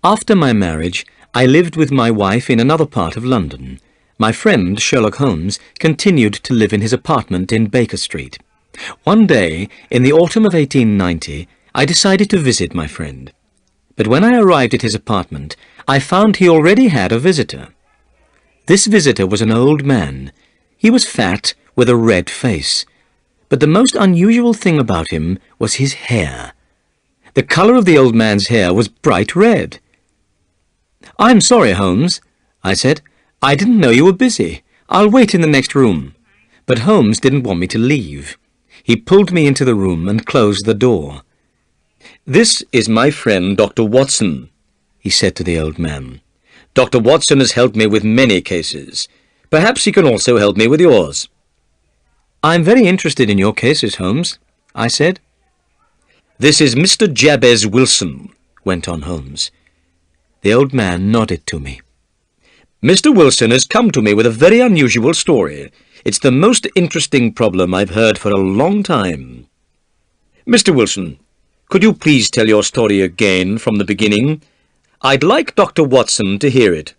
After my marriage, I lived with my wife in another part of London. My friend, Sherlock Holmes, continued to live in his apartment in Baker Street. One day, in the autumn of 1890, I decided to visit my friend. But when I arrived at his apartment, I found he already had a visitor. This visitor was an old man. He was fat, with a red face. But the most unusual thing about him was his hair. The colour of the old man's hair was bright red. "I'm sorry, Holmes," I said. "I didn't know you were busy. I'll wait in the next room." But Holmes didn't want me to leave. He pulled me into the room and closed the door. "This is my friend, Dr. Watson," he said to the old man. "Dr. Watson has helped me with many cases. Perhaps he can also help me with yours." "I'm very interested in your cases, Holmes," I said. "This is Mr. Jabez Wilson," went on Holmes. The old man nodded to me. "Mr. Wilson has come to me with a very unusual story. It's the most interesting problem I've heard for a long time. Mr. Wilson, could you please tell your story again from the beginning? I'd like Dr. Watson to hear it."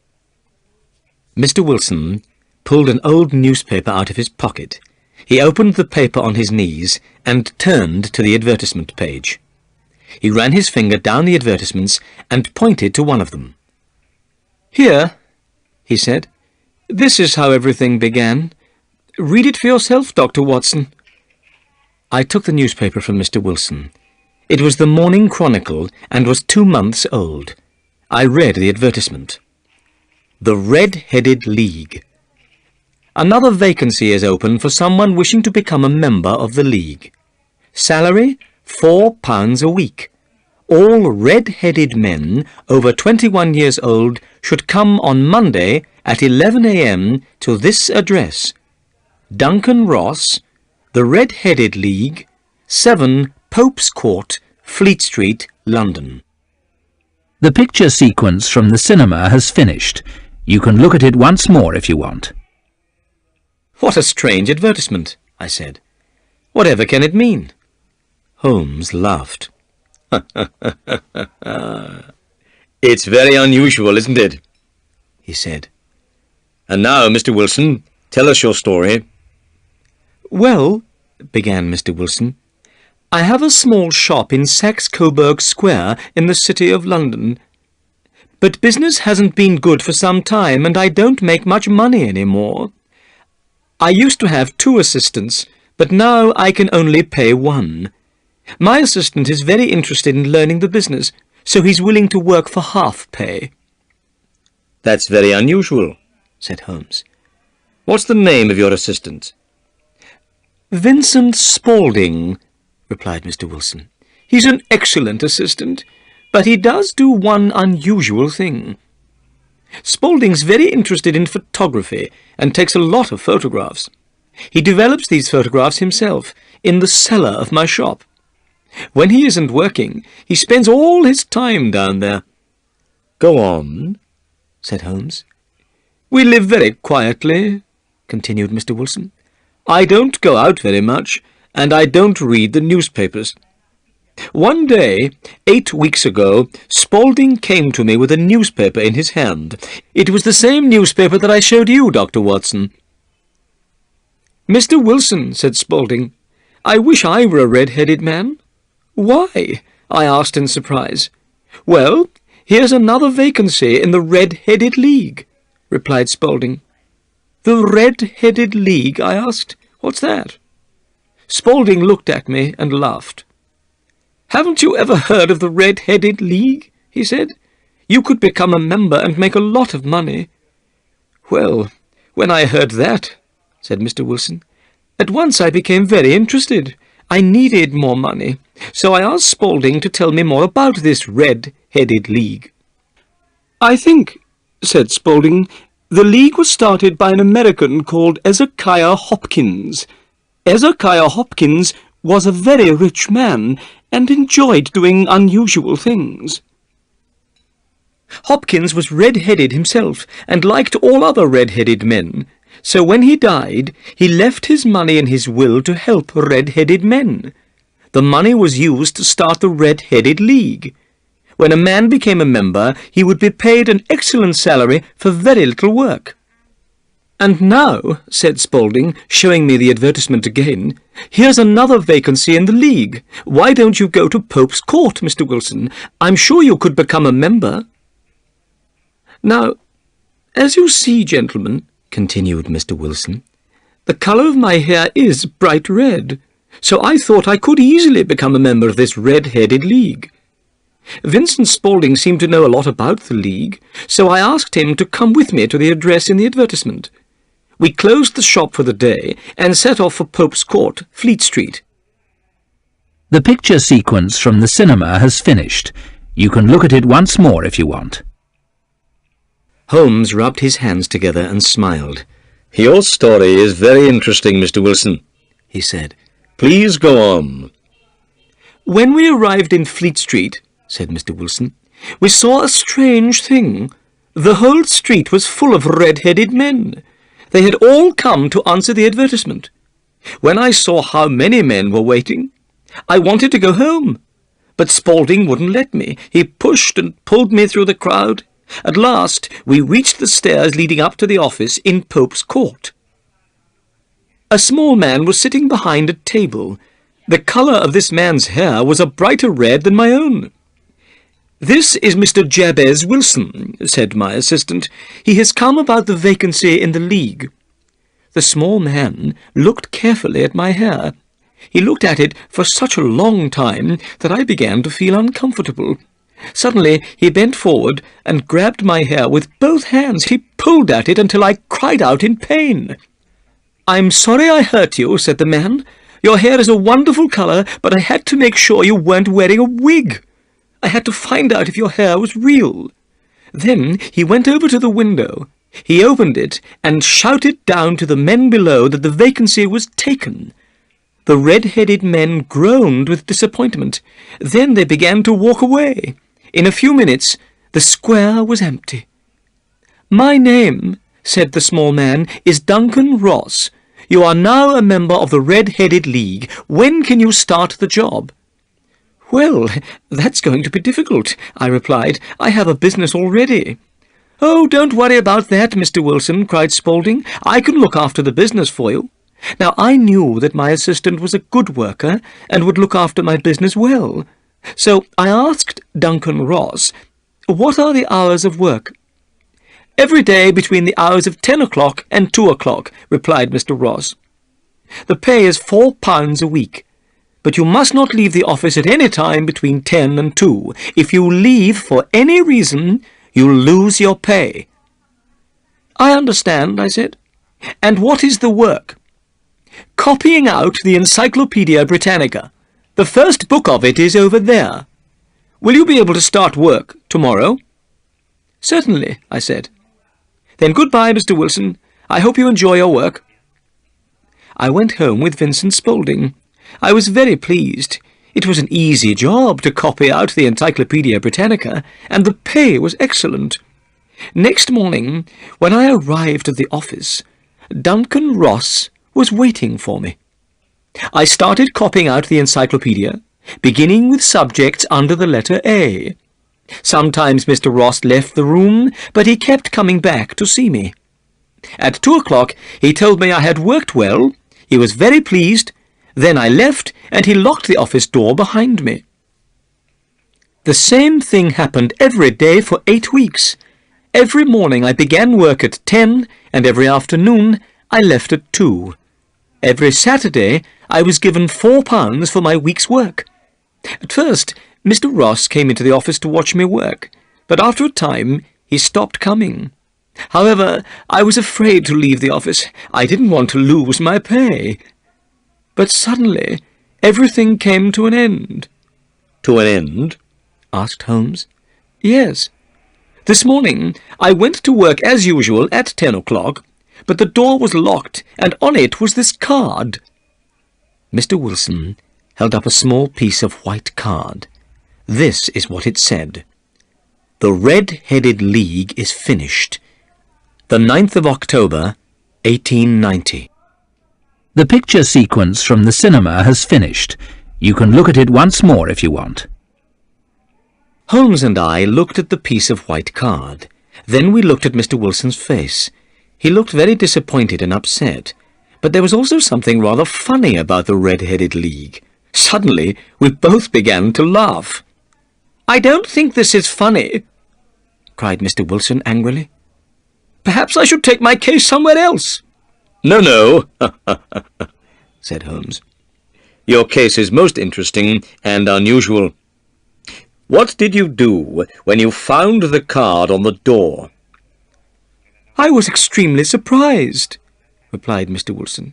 Mr. Wilson pulled an old newspaper out of his pocket. He opened the paper on his knees and turned to the advertisement page. He ran his finger down the advertisements and pointed to one of them. "Here," he said, "this is how everything began. Read it for yourself, Dr. Watson." I took the newspaper from Mr. Wilson. It was the Morning Chronicle and was 2 months old. I read the advertisement. "The Red-Headed League. Another vacancy is open for someone wishing to become a member of the League. Salary, £4 a week. All red-headed men over 21 years old should come on Monday at 11 a.m. to this address: Duncan Ross, The Red-Headed League, 7 Pope's Court, Fleet Street, London." The picture sequence from the cinema has finished. You can look at it once more if you want. "What a strange advertisement," I said. "Whatever can it mean?" Holmes laughed. "It's very unusual, isn't it?" he said. "And now, Mr. Wilson, tell us your story." "Well," began Mr. Wilson, "I have a small shop in Saxe-Coburg Square in the City of London. But business hasn't been good for some time, and I don't make much money any more. I used to have 2 assistants, but now I can only pay 1. My assistant is very interested in learning the business, so he's willing to work for half pay." "That's very unusual," said Holmes. "What's the name of your assistant?" "Vincent Spaulding," replied Mr. Wilson. "He's an excellent assistant, but he does do one unusual thing. Spaulding's very interested in photography and takes a lot of photographs. He develops these photographs himself in the cellar of my shop. When he isn't working, he spends all his time down there." "Go on," said Holmes. "We live very quietly," continued Mr. Wilson. "I don't go out very much, and I don't read the newspapers. One day, 8 weeks ago, Spaulding came to me with a newspaper in his hand. It was the same newspaper that I showed you, Dr. Watson. "Mr. Wilson," said Spaulding, "I wish I were a red-headed man." "Why?" I asked in surprise. "Well, here's another vacancy in the Red-Headed League," replied Spaulding. "The Red-Headed League?" I asked. "What's that?" Spaulding looked at me and laughed. "Haven't you ever heard of the Red-Headed League?" he said. "You could become a member and make a lot of money." "Well, when I heard that," said Mr. Wilson, "at once I became very interested. I needed more money, so I asked Spaulding to tell me more about this Red-Headed League. "I think," said Spaulding, "the league was started by an American called Ezekiah Hopkins. Ezekiah Hopkins was a very rich man and enjoyed doing unusual things. Hopkins was red-headed himself and liked all other red-headed men. So when he died, he left his money in his will to help red-headed men. The money was used to start the Red-Headed League. When a man became a member, he would be paid an excellent salary for very little work. "And now," said Spaulding, showing me the advertisement again, "here's another vacancy in the League. Why don't you go to Pope's Court, Mr. Wilson? I'm sure you could become a member." "Now, as you see, gentlemen," continued Mr. Wilson, "the colour of my hair is bright red, so I thought I could easily become a member of this red-headed League. Vincent Spaulding seemed to know a lot about the League, so I asked him to come with me to the address in the advertisement. We closed the shop for the day and set off for Pope's Court, Fleet Street." The picture sequence from the cinema has finished. You can look at it once more if you want. Holmes rubbed his hands together and smiled. "Your story is very interesting, Mr. Wilson," he said. "Please go on." "When we arrived in Fleet Street," said Mr. Wilson, "we saw a strange thing. The whole street was full of red-headed men. They had all come to answer the advertisement. When I saw how many men were waiting, I wanted to go home, but Spaulding wouldn't let me. He pushed and pulled me through the crowd. At last, we reached the stairs leading up to the office in Pope's Court. A small man was sitting behind a table. The colour of this man's hair was a brighter red than my own. "This is Mr. Jabez Wilson," said my assistant. "He has come about the vacancy in the League." The small man looked carefully at my hair. He looked at it for such a long time that I began to feel uncomfortable. Suddenly he bent forward and grabbed my hair with both hands. He pulled at it until I cried out in pain. "I'm sorry I hurt you," said the man. "Your hair is a wonderful colour, but I had to make sure you weren't wearing a wig. I had to find out if your hair was real." Then he went over to the window. He opened it and shouted down to the men below that the vacancy was taken. The red-headed men groaned with disappointment. Then they began to walk away. In a few minutes, the square was empty. "My name," said the small man, "is Duncan Ross. You are now a member of the Red-Headed League. When can you start the job?" "Well, that's going to be difficult," I replied. "I have a business already." "Oh, don't worry about that, Mr. Wilson," cried Spaulding. "I can look after the business for you." Now, I knew that my assistant was a good worker and would look after my business well. So I asked Duncan Ross, "What are the hours of work?" "Every day between the hours of 10 o'clock and 2 o'clock," replied Mr. Ross. "The pay is £4 a week. But you must not leave the office at any time between 10 and 2. If you leave for any reason, you'll lose your pay." "I understand," I said. "And what is the work?" "Copying out the Encyclopaedia Britannica. The first book of it is over there. Will you be able to start work tomorrow?" "Certainly," I said. "Then goodbye, Mr. Wilson. I hope you enjoy your work." I went home with Vincent Spaulding. I was very pleased. It was an easy job to copy out the Encyclopaedia Britannica, and the pay was excellent. Next morning, when I arrived at the office, Duncan Ross was waiting for me. I started copying out the encyclopedia, beginning with subjects under the letter A. Sometimes Mr. Ross left the room, but he kept coming back to see me. At 2 o'clock he told me I had worked well. He was very pleased. Then I left, and he locked the office door behind me. The same thing happened every day for 8 weeks. Every morning I began work at 10, and every afternoon I left at 2. Every Saturday I was given £4 for my week's work. At first, Mr. Ross came into the office to watch me work, but after a time he stopped coming. However, I was afraid to leave the office. I didn't want to lose my pay. But suddenly everything came to an end. "To an end?" asked Holmes. "Yes. This morning I went to work as usual at 10 o'clock, but the door was locked, and on it was this card." Mr. Wilson held up a small piece of white card. This is what it said: "The Red-Headed League is finished. The 9th of October, 1890. The picture sequence from the cinema has finished. You can look at it once more if you want. Holmes and I looked at the piece of white card. Then we looked at Mr. Wilson's face. He looked very disappointed and upset, but there was also something rather funny about the Red-Headed League. Suddenly, we both began to laugh. "I don't think this is funny," cried Mr. Wilson angrily. "Perhaps I should take my case somewhere else." No, said Holmes. your case is most interesting and unusual. What did you do when you found the card on the door?" "I was extremely surprised," replied Mr. Wilson.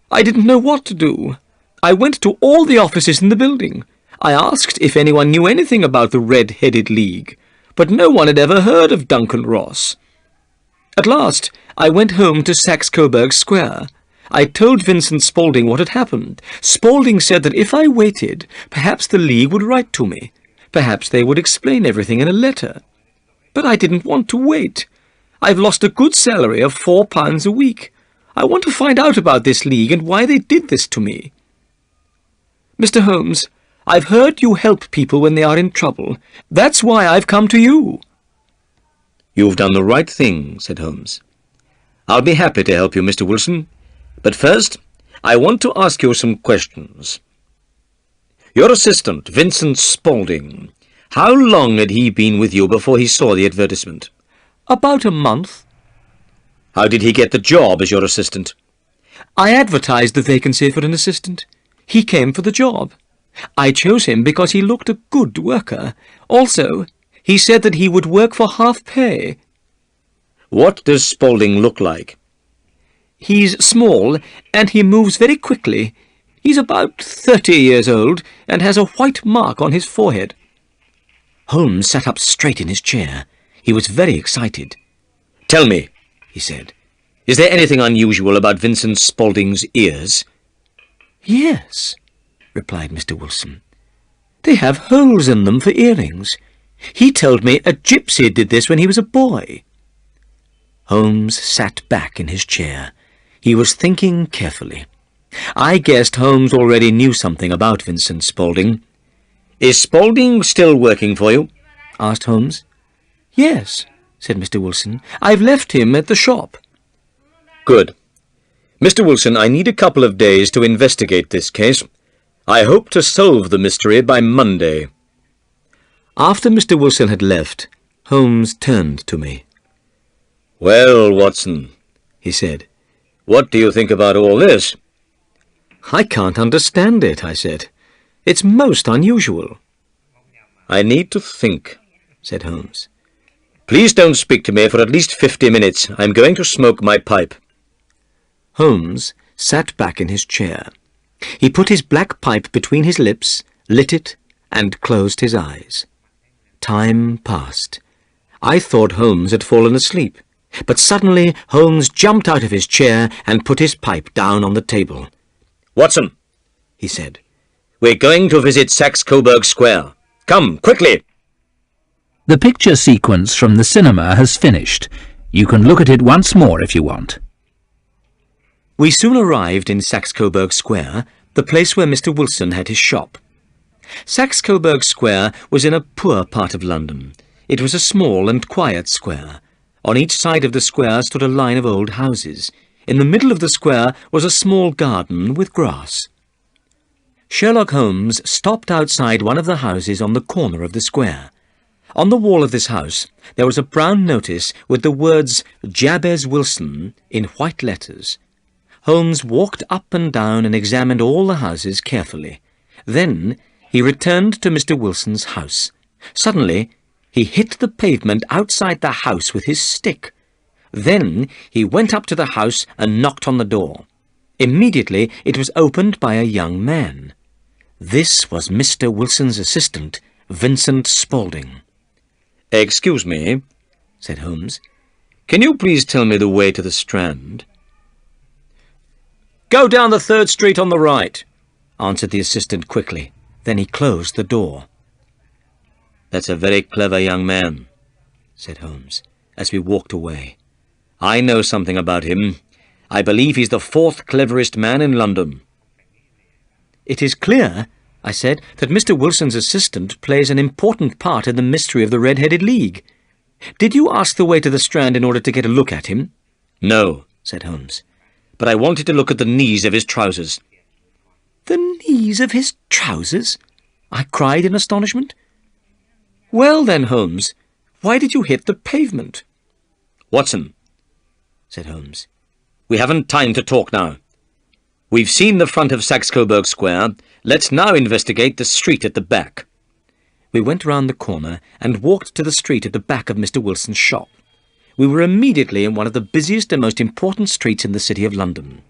"I didn't know what to do. I went to all the offices in the building. I asked if anyone knew anything about the Red-Headed League, but no one had ever heard of Duncan Ross. At last, I went home to Saxe-Coburg Square. I told Vincent Spaulding what had happened. Spaulding said that if I waited, perhaps the League would write to me. Perhaps they would explain everything in a letter. But I didn't want to wait. I've lost a good salary of £4 a week. I want to find out about this League and why they did this to me. Mr. Holmes, I've heard you help people when they are in trouble. That's why I've come to you." "You've done the right thing," said Holmes. "I'll be happy to help you, Mr. Wilson. But first, I want to ask you some questions. Your assistant, Vincent Spaulding, how long had he been with you before he saw the advertisement?" "About a month." "How did he get the job as your assistant?" "I advertised the vacancy for an assistant. He came for the job. I chose him because he looked a good worker. Also, he said that he would work for half pay." "What does Spaulding look like?" "He's small, and he moves very quickly. He's about 30 years old, and has a white mark on his forehead." Holmes sat up straight in his chair. He was very excited. "Tell me," he said, "is there anything unusual about Vincent Spaulding's ears?" "Yes," replied Mr. Wilson. "They have holes in them for earrings. He told me a gypsy did this when he was a boy." Holmes sat back in his chair. He was thinking carefully. I guessed Holmes already knew something about Vincent Spaulding. "Is Spaulding still working for you?" asked Holmes. "Yes," said Mr. Wilson. "I've left him at the shop." "Good. Mr. Wilson, I need a couple of days to investigate this case. I hope to solve the mystery by Monday." After Mr. Wilson had left, Holmes turned to me. "Well, Watson," he said, "what do you think about all this?" "I can't understand it," I said. "It's most unusual." "I need to think," said Holmes. "Please don't speak to me for at least 50 minutes. I'm going to smoke my pipe." Holmes sat back in his chair. He put his black pipe between his lips, lit it, and closed his eyes. Time passed. I thought Holmes had fallen asleep, but suddenly Holmes jumped out of his chair and put his pipe down on the table. "Watson," he said, "we're going to visit Saxe-Coburg Square. Come, quickly!" The picture sequence from the cinema has finished. You can look at it once more if you want. We soon arrived in Saxe-Coburg Square, the place where Mr. Wilson had his shop. Saxe-Coburg Square was in a poor part of London. It was a small and quiet square. On each side of the square stood a line of old houses. In the middle of the square was a small garden with grass. Sherlock Holmes stopped outside one of the houses on the corner of the square. On the wall of this house there was a brown notice with the words Jabez Wilson in white letters. Holmes walked up and down and examined all the houses carefully. Then he returned to Mr. Wilson's house. Suddenly he hit the pavement outside the house with his stick. Then he went up to the house and knocked on the door. Immediately it was opened by a young man. This was Mr. Wilson's assistant, Vincent Spaulding. "Excuse me," said Holmes. "can you please tell me the way to the Strand?" "Go down the 3rd Street on the right," answered the assistant quickly. Then he closed the door. "That's a very clever young man," said Holmes, as we walked away. "I know something about him. I believe he's the 4th cleverest man in London." "It is clear," I said, that Mr. Wilson's assistant plays an important part in the mystery of the Red-Headed League. Did you ask the way to the Strand in order to get a look at him? No, said Holmes. but I wanted to look at the knees of his trousers. The knees of his trousers? I cried in astonishment. Well then, Holmes, why did you hit the pavement? Watson, said Holmes. we haven't time to talk now. We've seen the front of Saxe-Coburg Square. Let's now investigate the street at the back. We went round the corner and walked to the street at the back of Mr. Wilson's shop. We were immediately in one of the busiest and most important streets in the City of London.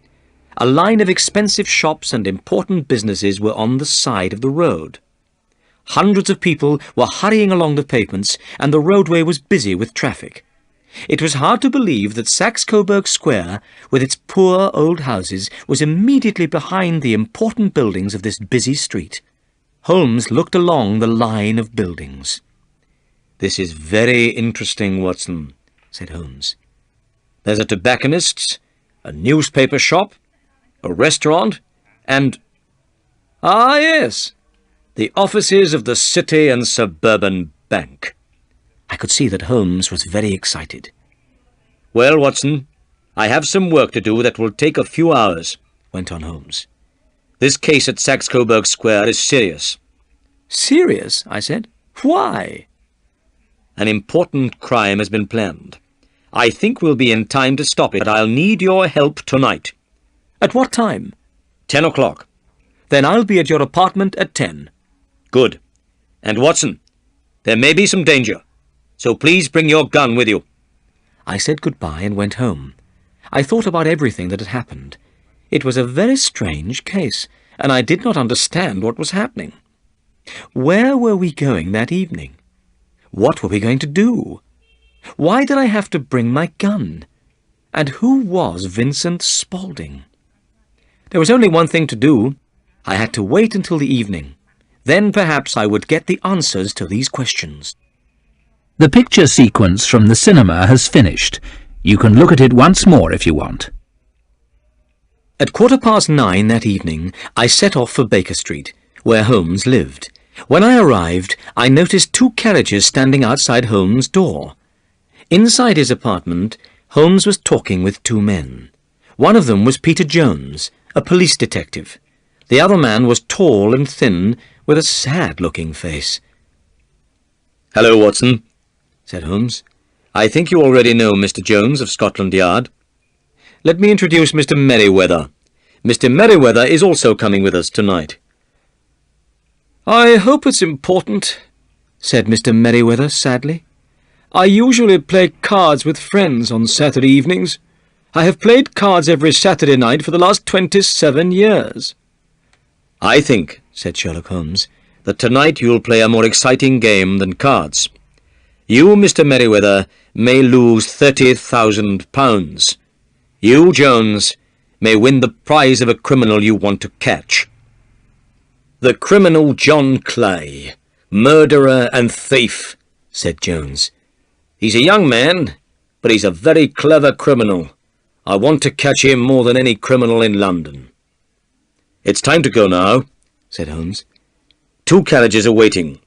A line of expensive shops and important businesses were on the side of the road. Hundreds of people were hurrying along the pavements, and the roadway was busy with traffic. It was hard to believe that Saxe-Coburg Square, with its poor old houses, was immediately behind the important buildings of this busy street. Holmes looked along the line of buildings. This is very interesting, Watson, said Holmes. There's a tobacconist's, a newspaper shop, a restaurant, and... ah, yes, the offices of the City and Suburban Bank. I could see that Holmes was very excited. Well, Watson, I have some work to do that will take a few hours, Went on Holmes. This case at Saxe-Coburg Square is serious. Serious? I said. Why? An important crime has been planned. I think we'll be in time to stop it, but I'll need your help tonight. At what time? 10 o'clock. Then I'll be at your apartment at 10. Good. And Watson, there may be some danger, so please bring your gun with you. I said goodbye and went home. I thought about everything that had happened. It was a very strange case, and I did not understand what was happening. Where were we going that evening? What were we going to do? Why did I have to bring my gun? And who was Vincent Spaulding? There was only one thing to do. I had to wait until the evening. Then perhaps I would get the answers to these questions. The picture sequence from the cinema has finished. You can look at it once more if you want. At 9:15 that evening, I set off for Baker Street, where Holmes lived. When I arrived, I noticed 2 carriages standing outside Holmes' door. Inside his apartment, Holmes was talking with 2 men. One of them was Peter Jones, a police detective. The other man was tall and thin, with a sad-looking face. Hello, Watson, said Holmes. I think you already know Mr. Jones of Scotland Yard. Let me introduce Mr. Merryweather. Mr. Merryweather is also coming with us tonight. I hope it's important, said Mr. Merryweather sadly. I usually play cards with friends on Saturday evenings. I have played cards every Saturday night for the last 27 years. I think, said Sherlock Holmes, that tonight you'll play a more exciting game than cards. You, Mr. Merryweather, may lose £30,000. You, Jones, may win the prize of a criminal you want to catch. The criminal John Clay, murderer and thief, said Jones. He's a young man, but he's a very clever criminal. I want to catch him more than any criminal in London. It's time to go now, said Holmes. 2 carriages are waiting.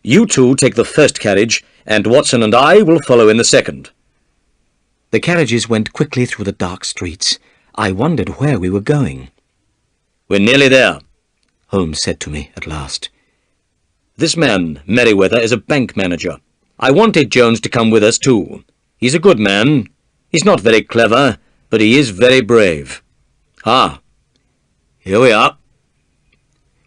You 2 take the first carriage, and Watson and I will follow in the second. The carriages went quickly through the dark streets. I wondered where we were going. We're nearly there, Holmes said to me at last. This man, Merryweather, is a bank manager. I wanted Jones to come with us too. He's a good man. He's not very clever, but he is very brave. Ah, here we are.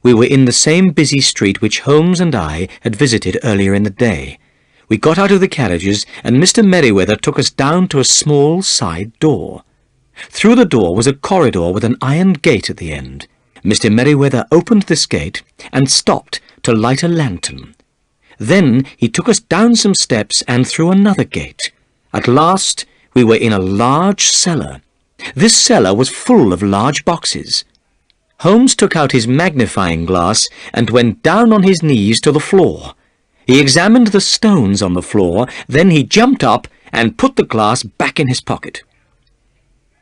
We were in the same busy street which Holmes and I had visited earlier in the day. We got out of the carriages, and Mr. Merryweather took us down to a small side door. Through the door was a corridor with an iron gate at the end. Mr. Merryweather opened this gate and stopped to light a lantern. Then he took us down some steps and through another gate. At last we were in a large cellar. This cellar was full of large boxes. Holmes took out his magnifying glass and went down on his knees to the floor. He examined the stones on the floor, then he jumped up and put the glass back in his pocket.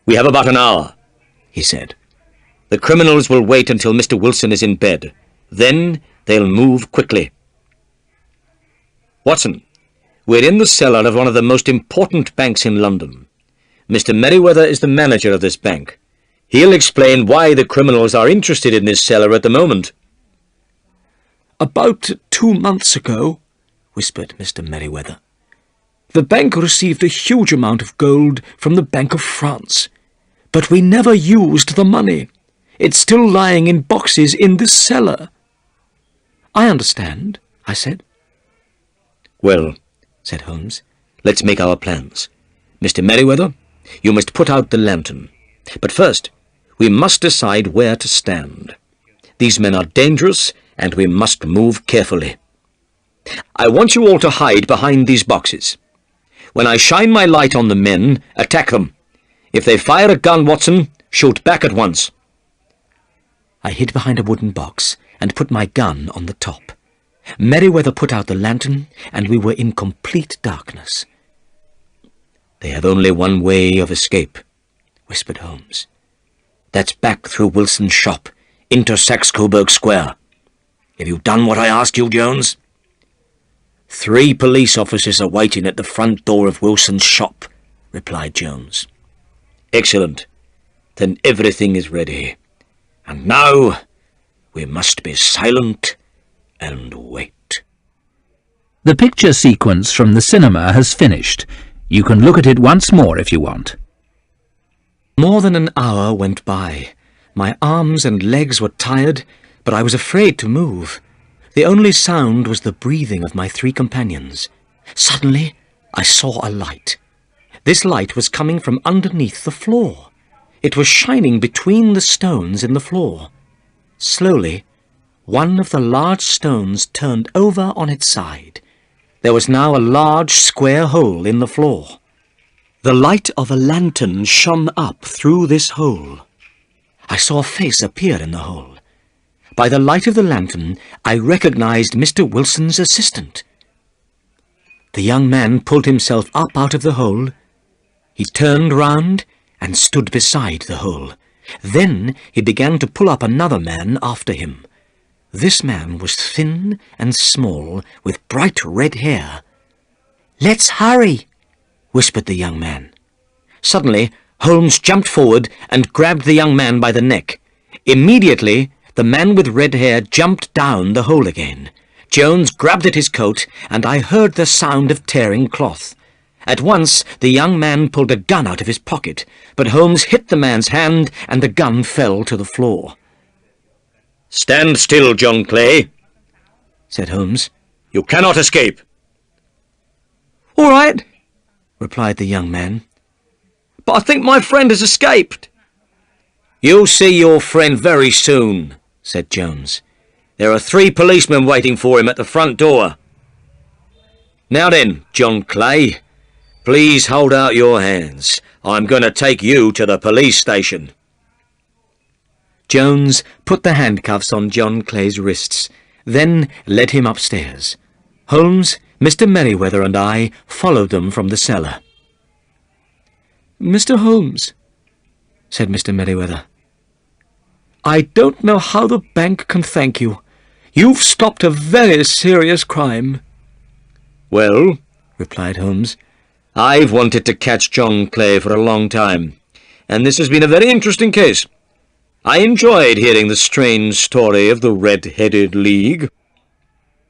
We have about an hour, he said. The criminals will wait until Mr. Wilson is in bed. Then they'll move quickly. Watson, we're in the cellar of one of the most important banks in London. Mr. Merryweather is the manager of this bank. He'll explain why the criminals are interested in this cellar at the moment. "About 2 months ago," whispered Mr. Merryweather, "the bank received a huge amount of gold from the Bank of France. But we never used the money. It's still lying in boxes in this cellar." "I understand," I said. "Well," said Holmes, "let's make our plans. Mr. Merryweather, you must put out the lantern. But first, we must decide where to stand. These men are dangerous, and we must move carefully. I want you all to hide behind these boxes. When I shine my light on the men, attack them. If they fire a gun, Watson, shoot back at once." I hid behind a wooden box and put my gun on the top. Merryweather put out the lantern, and we were in complete darkness. "They have only one way of escape," whispered Holmes. "That's back through Wilson's shop, into Saxe-Coburg Square. Have you done what I asked you, Jones?" "3 police officers are waiting at the front door of Wilson's shop," replied Jones. "Excellent. Then everything is ready. And now we must be silent and wait." The picture sequence from the cinema has finished. You can look at it once more if you want. More than an hour went by. My arms and legs were tired, but I was afraid to move. The only sound was the breathing of my 3 companions. Suddenly, I saw a light. This light was coming from underneath the floor. It was shining between the stones in the floor. Slowly, one of the large stones turned over on its side. There was now a large square hole in the floor. The light of a lantern shone up through this hole. I saw a face appear in the hole. By the light of the lantern, I recognized Mr. Wilson's assistant. The young man pulled himself up out of the hole. He turned round and stood beside the hole. Then he began to pull up another man after him. This man was thin and small, with bright red hair. "Let's hurry," whispered the young man. Suddenly, Holmes jumped forward and grabbed the young man by the neck. Immediately, the man with red hair jumped down the hole again. Jones grabbed at his coat, and I heard the sound of tearing cloth. At once, the young man pulled a gun out of his pocket, but Holmes hit the man's hand, and the gun fell to the floor. "Stand still, John Clay," said Holmes. "You cannot escape." "All right," replied the young man. "but I think my friend has escaped." "You'll see your friend very soon," said Jones. "There are 3 policemen waiting for him at the front door. Now then, John Clay, please hold out your hands. I'm going to take you to the police station." Jones put the handcuffs on John Clay's wrists, then led him upstairs. Holmes, Mr. Merryweather, and I followed them from the cellar. "Mr. Holmes," said Mr. Merryweather, "I don't know how the bank can thank you. You've stopped a very serious crime." "Well," replied Holmes, "I've wanted to catch John Clay for a long time, and this has been a very interesting case. I enjoyed hearing the strange story of the Red-Headed League."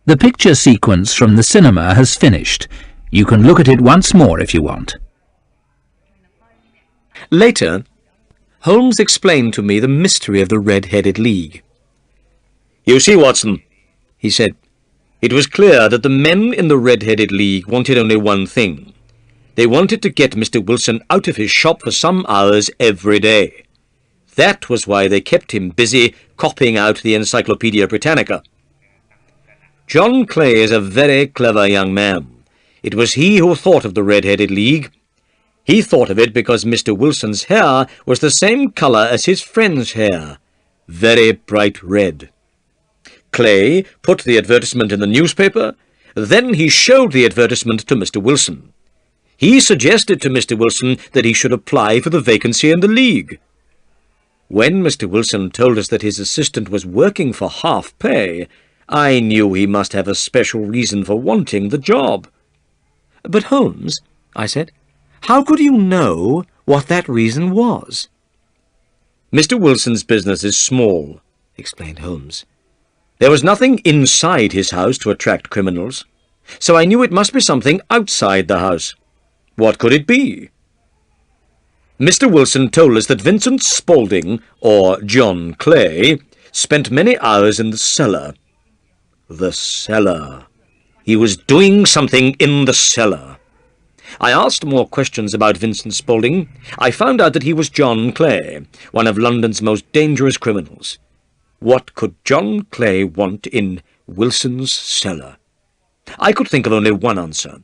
The picture sequence from the cinema has finished. You can look at it once more if you want. Later, Holmes explained to me the mystery of the Red-Headed League. "You see, Watson," he said, "it was clear that the men in the Red-Headed League wanted only one thing. They wanted to get Mr. Wilson out of his shop for some hours every day. That was why they kept him busy copying out the Encyclopaedia Britannica. John Clay is a very clever young man. It was he who thought of the Red-Headed League. He thought of it because Mr. Wilson's hair was the same colour as his friend's hair, very bright red. Clay put the advertisement in the newspaper. Then he showed the advertisement to Mr. Wilson. He suggested to Mr. Wilson that he should apply for the vacancy in the League. When Mr. Wilson told us that his assistant was working for half pay, I knew he must have a special reason for wanting the job. But Holmes, I said, how could you know what that reason was? Mr. Wilson's business is small, explained Holmes. There was nothing inside his house to attract criminals, so I knew it must be something outside the house. What could it be? Mr. Wilson told us that Vincent Spaulding, or John Clay, spent many hours in the cellar. The cellar. He was doing something in the cellar. I asked more questions about Vincent Spaulding. I found out that he was John Clay, one of London's most dangerous criminals. What could John Clay want in Wilson's cellar? I could think of only one answer.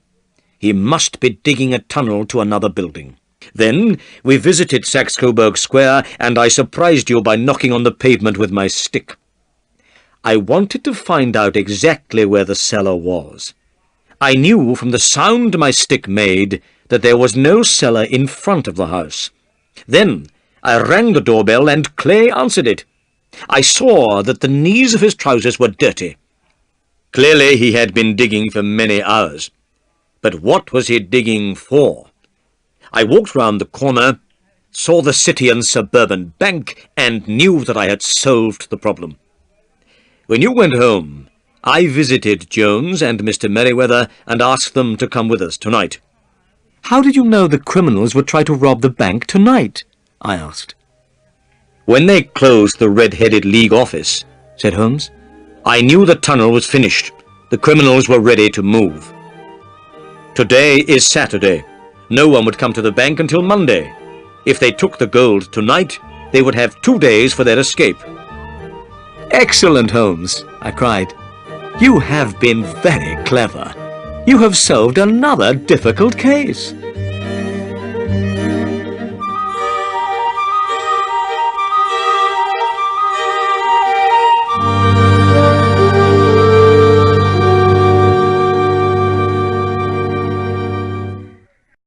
He must be digging a tunnel to another building. Then we visited Saxe-Coburg Square, and I surprised you by knocking on the pavement with my stick. I wanted to find out exactly where the cellar was. I knew from the sound my stick made that there was no cellar in front of the house. Then I rang the doorbell, and Clay answered it. I saw that the knees of his trousers were dirty. Clearly he had been digging for many hours. But what was he digging for? I walked round the corner, saw the City and Suburban Bank, and knew that I had solved the problem. When you went home, I visited Jones and Mr. Merryweather and asked them to come with us tonight. How did you know the criminals would try to rob the bank tonight? I asked. When they closed the Red-Headed League office, said Holmes, I knew the tunnel was finished. The criminals were ready to move. Today is Saturday. No one would come to the bank until Monday. If they took the gold tonight, they would have 2 days for their escape. Excellent, Holmes, I cried. You have been very clever. You have solved another difficult case.